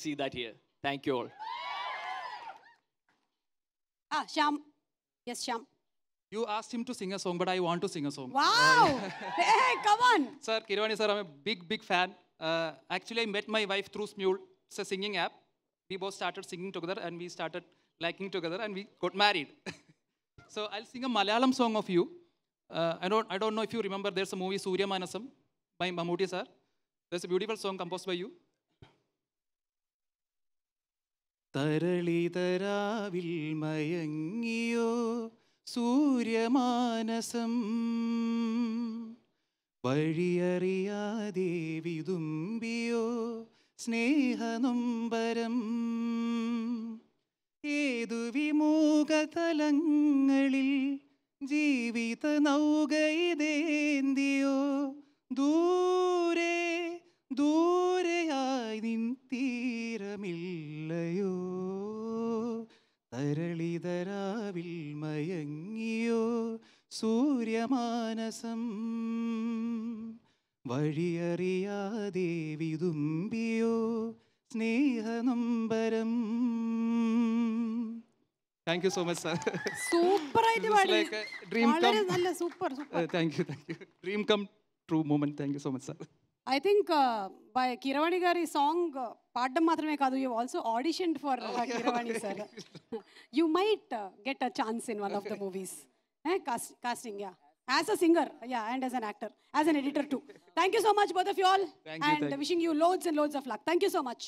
see that here. Thank you all. Shyam. Yes, Shyam. You asked him to sing a song, but I want to sing a song. Wow! Hey, come on! Sir, Kirvani sir, I'm a big fan. Actually, I met my wife through Smule. It's a singing app. We both started singing together and we started liking together and we got married. So I'll sing a Malayalam song of you. I don't know if you remember, there's a movie Surya Manasam by Mammootty sir. There's a beautiful song composed by you. തരളിതരാവിൽ മയങ്ങിയോ Sooryamanasam വഴിയറിയാതെ വിതുമ്പിയോ സ്നേഹനൊമ്പരം ഏതു വിമുഖതലങ്ങളിൽ ജീവിത നൗകയിതേന്തിയോ ദൂരെ ദൂരെയായി നിൻ തീരമില്ലയോ തരളിതരാവിൽ മയങ്ങിയോ Sooryamanasam വഴിയറിയാതെ വിതുമ്പിയോ സ്നേഹനൊമ്പരം. Thank you so much, sir. Super ആയിട്ട് പാടി. Like a dream വളരെ come. നല്ല super. Thank you. Dream come true moment. Thank you so much, sir. I think by Keeravani Gari song, paadam maatrame kaadu, you have also auditioned for Keeravani sir. You might get a chance in one of the movies. Casting, yeah. As a singer, yeah, and as an actor, as an editor too. Thank you so much, both of you all. Thank you. Wishing you loads and loads of luck. Thank you so much.